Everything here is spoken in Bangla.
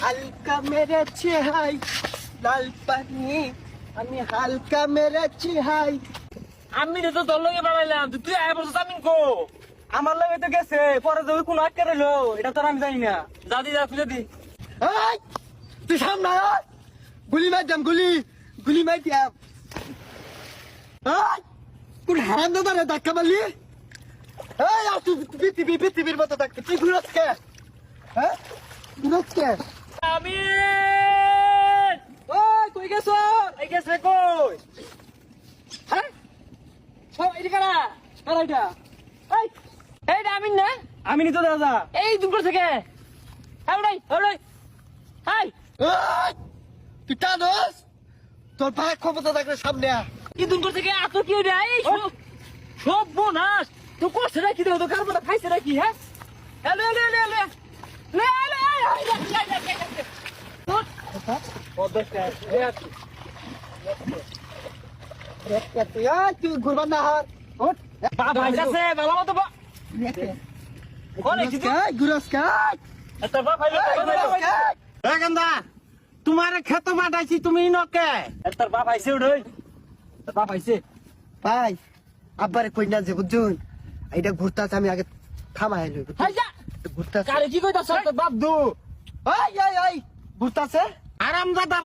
হালকা মেরেছে হাই লাল পানি, আমি হালকা মেরেছি হাই। আমি তো তোর লগে বাড়াইলাম, তুই আয় বলছিস আমি কো আমার লগে তো গেছে, পরে যদি কোনো আটকে রইলো এটা তো আর আমি জানি না। যা দি যা খুঁজে দি। এই, তুই সামনে আয়। গুলি মার দাম, গুলি মার দাম। এই, কোন হারাম দাদা রে ধাক্কা মারলি? এই, আর তুই পৃথিবীর মতো থাকতে তুই ঘুরস কে? হ্যাঁ, ঘুরস কে? আমি ওই কই গেছ? এই গেছে কই? হ্যাঁ সব এটা কারা কারা এটা? এই এইটা আমি না, আমি তো দাদা এই দুপুর থেকে হাউড়াই হাউড়াই হাই এই, তুই টানোস? তোর ভাই ক্ষমতা থাকলে সামনে আয়। কি দুপুর থেকে এত কি রে? এই সব বোনাস তো করছে নাকি? দেখো তো কারবারটা খাইছে নাকি? হ্যাঁ হ্যালো হ্যালো হ্যালো হ্যালো তুই ঘুরবার না হার। বাবা যাচ্ছে ভালো মতো ঘুরস কে? গেন্দা তোমার ক্ষেত মাটাইছি তুমি নকে তোর বাপ আইছে ওই তোর বাপ আইছে। ভাই আব্বারে কই না যে বুঝুন, এইটা ঘুরতাছে, আমি আগে থামাই লই। হাই যা ঘুরতাছে, কারে কি কইতাছ তোর বাপ দু? ঘুরতাছে। আরাম দাদা